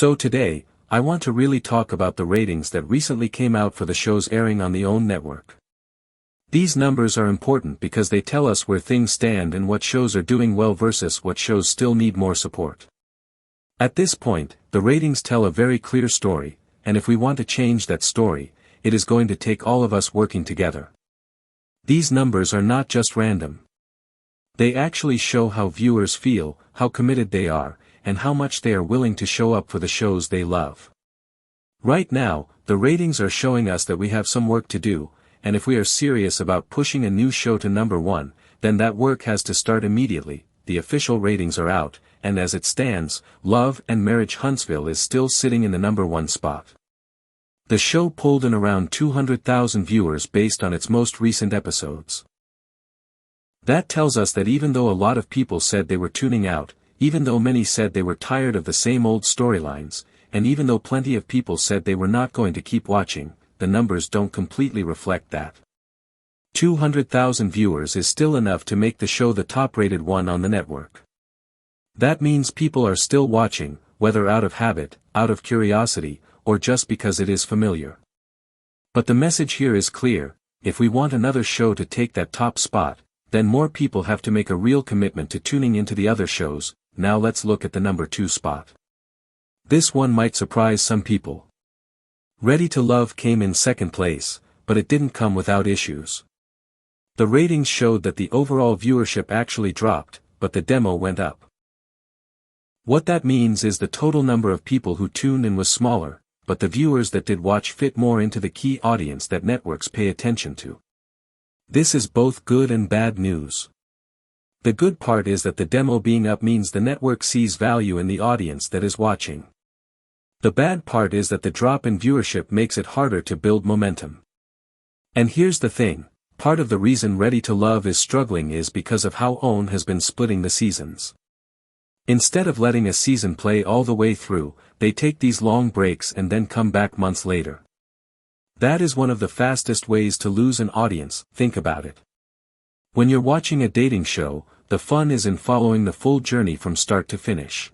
So today, I want to really talk about the ratings that recently came out for the shows airing on the OWN network. These numbers are important because they tell us where things stand and what shows are doing well versus what shows still need more support. At this point, the ratings tell a very clear story, and if we want to change that story, it is going to take all of us working together. These numbers are not just random. They actually show how viewers feel, how committed they are, and how much they are willing to show up for the shows they love. Right now, the ratings are showing us that we have some work to do, and if we are serious about pushing a new show to #1, then that work has to start immediately. The official ratings are out, and as it stands, Love and Marriage Huntsville is still sitting in the #1 spot. The show pulled in around 200,000 viewers based on its most recent episodes. That tells us that even though a lot of people said they were tuning out, even though many said they were tired of the same old storylines, and even though plenty of people said they were not going to keep watching, the numbers don't completely reflect that. 200,000 viewers is still enough to make the show the top-rated one on the network. That means people are still watching, whether out of habit, out of curiosity, or just because it is familiar. But the message here is clear: if we want another show to take that top spot, then more people have to make a real commitment to tuning into the other shows. Now let's look at the #2 spot. This one might surprise some people. Ready to Love came in second place, but it didn't come without issues. The ratings showed that the overall viewership actually dropped, but the demo went up. What that means is the total number of people who tuned in was smaller, but the viewers that did watch fit more into the key audience that networks pay attention to. This is both good and bad news. The good part is that the demo being up means the network sees value in the audience that is watching. The bad part is that the drop in viewership makes it harder to build momentum. And here's the thing, part of the reason Ready to Love is struggling is because of how OWN has been splitting the seasons. Instead of letting a season play all the way through, they take these long breaks and then come back months later. That is one of the fastest ways to lose an audience. Think about it. When you're watching a dating show, the fun is in following the full journey from start to finish.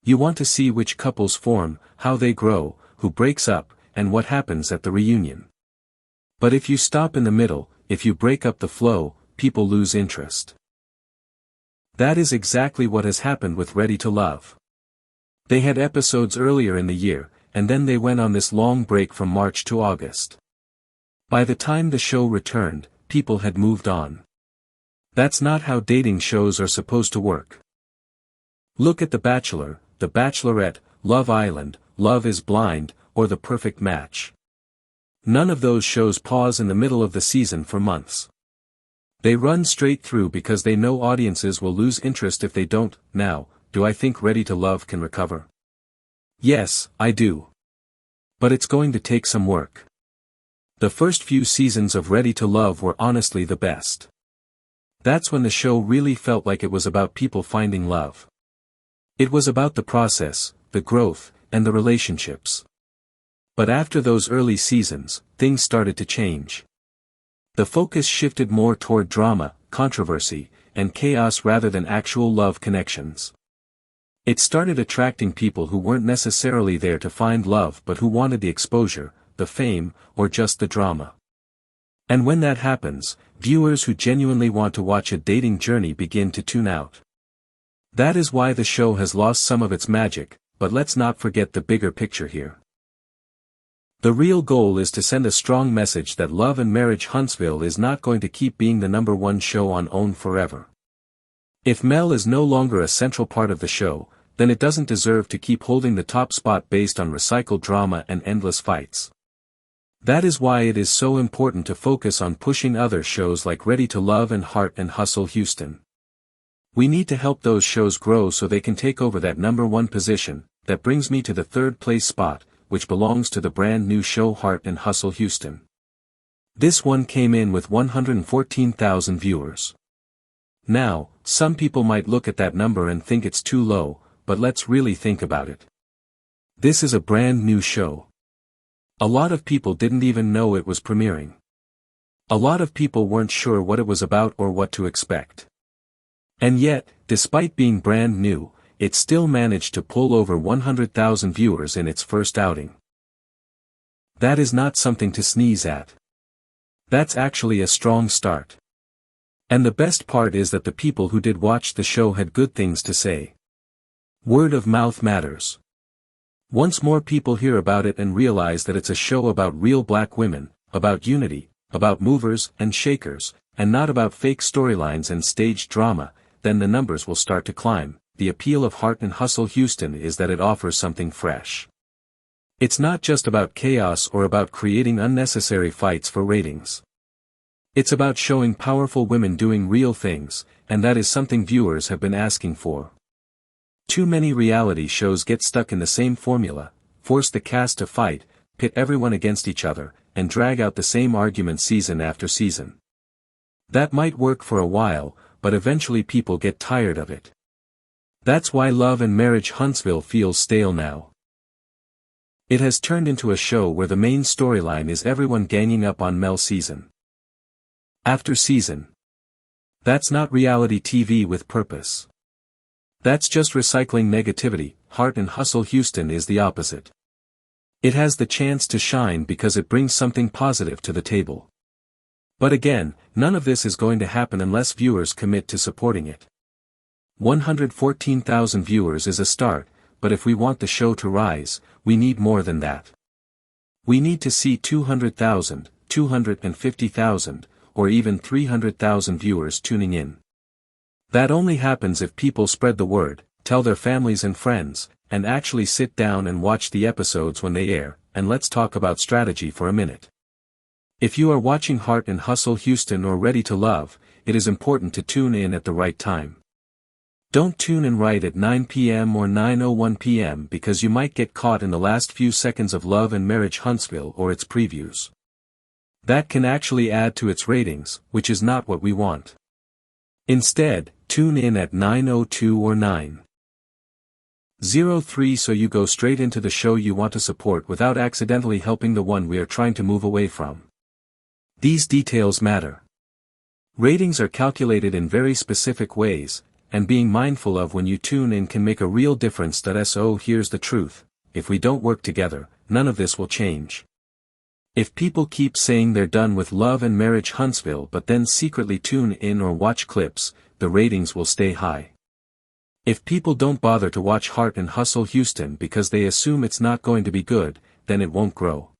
You want to see which couples form, how they grow, who breaks up, and what happens at the reunion. But if you stop in the middle, if you break up the flow, people lose interest. That is exactly what has happened with Ready to Love. They had episodes earlier in the year, and then they went on this long break from March to August. By the time the show returned, people had moved on. That's not how dating shows are supposed to work. Look at The Bachelor, The Bachelorette, Love Island, Love is Blind, or The Perfect Match. None of those shows pause in the middle of the season for months. They run straight through because they know audiences will lose interest if they don't. Now, do I think Ready to Love can recover? Yes, I do. But it's going to take some work. The first few seasons of Ready to Love were honestly the best. That's when the show really felt like it was about people finding love. It was about the process, the growth, and the relationships. But after those early seasons, things started to change. The focus shifted more toward drama, controversy, and chaos rather than actual love connections. It started attracting people who weren't necessarily there to find love but who wanted the exposure, the fame, or just the drama. And when that happens, viewers who genuinely want to watch a dating journey begin to tune out. That is why the show has lost some of its magic, but let's not forget the bigger picture here. The real goal is to send a strong message that Love and Marriage Huntsville is not going to keep being the #1 show on OWN forever. If Mel is no longer a central part of the show, then it doesn't deserve to keep holding the top spot based on recycled drama and endless fights. That is why it is so important to focus on pushing other shows like Ready to Love and Heart and Hustle Houston. We need to help those shows grow so they can take over that #1 position. That brings me to the third place spot, which belongs to the brand new show Heart and Hustle Houston. This one came in with 114,000 viewers. Now, some people might look at that number and think it's too low, but let's really think about it. This is a brand new show. A lot of people didn't even know it was premiering. A lot of people weren't sure what it was about or what to expect. And yet, despite being brand new, it still managed to pull over 100,000 viewers in its first outing. That is not something to sneeze at. That's actually a strong start. And the best part is that the people who did watch the show had good things to say. Word of mouth matters. Once more people hear about it and realize that it's a show about real black women, about unity, about movers and shakers, and not about fake storylines and staged drama, then the numbers will start to climb. The appeal of Heart and Hustle Houston is that it offers something fresh. It's not just about chaos or about creating unnecessary fights for ratings. It's about showing powerful women doing real things, and that is something viewers have been asking for. Too many reality shows get stuck in the same formula, force the cast to fight, pit everyone against each other, and drag out the same argument season after season. That might work for a while, but eventually people get tired of it. That's why Love and Marriage Huntsville feels stale now. It has turned into a show where the main storyline is everyone ganging up on Mel season after season. That's not reality TV with purpose. That's just recycling negativity. Heart and Hustle Houston is the opposite. It has the chance to shine because it brings something positive to the table. But again, none of this is going to happen unless viewers commit to supporting it. 114,000 viewers is a start, but if we want the show to rise, we need more than that. We need to see 200,000, 250,000, or even 300,000 viewers tuning in. That only happens if people spread the word, tell their families and friends, and actually sit down and watch the episodes when they air. And let's talk about strategy for a minute. If you are watching Heart and Hustle Houston or Ready to Love, it is important to tune in at the right time. Don't tune in right at 9 p.m. or 9:01 p.m. because you might get caught in the last few seconds of Love and Marriage Huntsville or its previews. That can actually add to its ratings, which is not what we want. Instead, tune in at 9:02 or 9:03 so you go straight into the show you want to support without accidentally helping the one we are trying to move away from. These details matter. Ratings are calculated in very specific ways, and being mindful of when you tune in can make a real difference. So here's the truth: if we don't work together, none of this will change. If people keep saying they're done with Love and Marriage Huntsville but then secretly tune in or watch clips, the ratings will stay high. If people don't bother to watch Heart and Hustle Houston because they assume it's not going to be good, then it won't grow.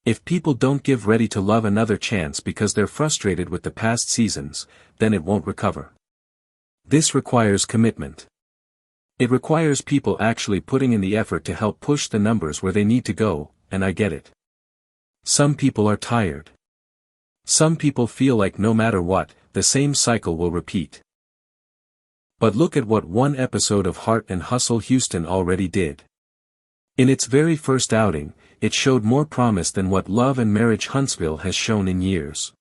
If people don't give Ready to Love another chance because they're frustrated with the past seasons, then it won't recover. This requires commitment. It requires people actually putting in the effort to help push the numbers where they need to go, and I get it. Some people are tired. Some people feel like no matter what, the same cycle will repeat. But look at what one episode of Heart and Hustle Houston already did. In its very first outing, it showed more promise than what Love and Marriage Huntsville has shown in years.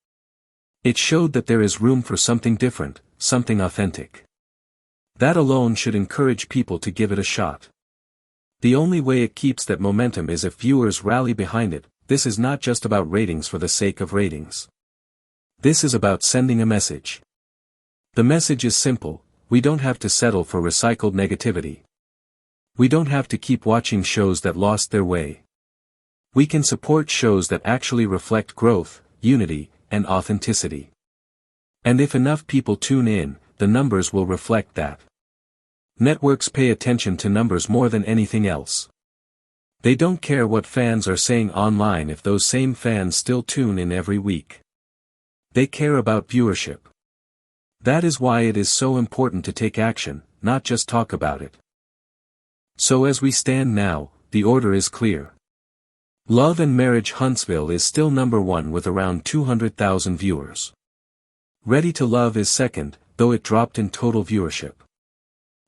It showed that there is room for something different, something authentic. That alone should encourage people to give it a shot. The only way it keeps that momentum is if viewers rally behind it. This is not just about ratings for the sake of ratings. This is about sending a message. The message is simple: we don't have to settle for recycled negativity. We don't have to keep watching shows that lost their way. We can support shows that actually reflect growth, unity, and authenticity. And if enough people tune in, the numbers will reflect that. Networks pay attention to numbers more than anything else. They don't care what fans are saying online if those same fans still tune in every week. They care about viewership. That is why it is so important to take action, not just talk about it. So as we stand now, the order is clear. Love and Marriage Huntsville is still number one with around 200,000 viewers. Ready to Love is second, though it dropped in total viewership.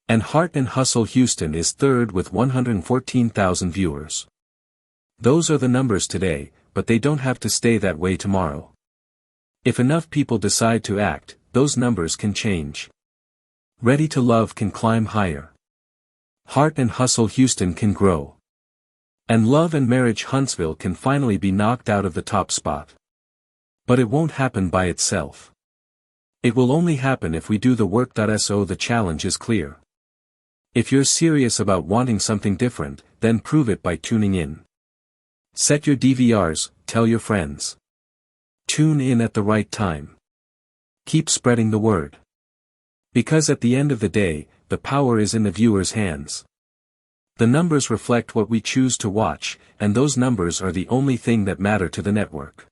And Heart and Hustle Houston is third with 114,000 viewers. Those are the numbers today, but they don't have to stay that way tomorrow. If enough people decide to act, those numbers can change. Ready to Love can climb higher. Heart and Hustle Houston can grow. And Love and Marriage Huntsville can finally be knocked out of the top spot. But it won't happen by itself. It will only happen if we do the work. So the challenge is clear. If you're serious about wanting something different, then prove it by tuning in. Set your DVRs, tell your friends. Tune in at the right time. Keep spreading the word. Because at the end of the day, the power is in the viewer's hands. The numbers reflect what we choose to watch, and those numbers are the only thing that matter to the network.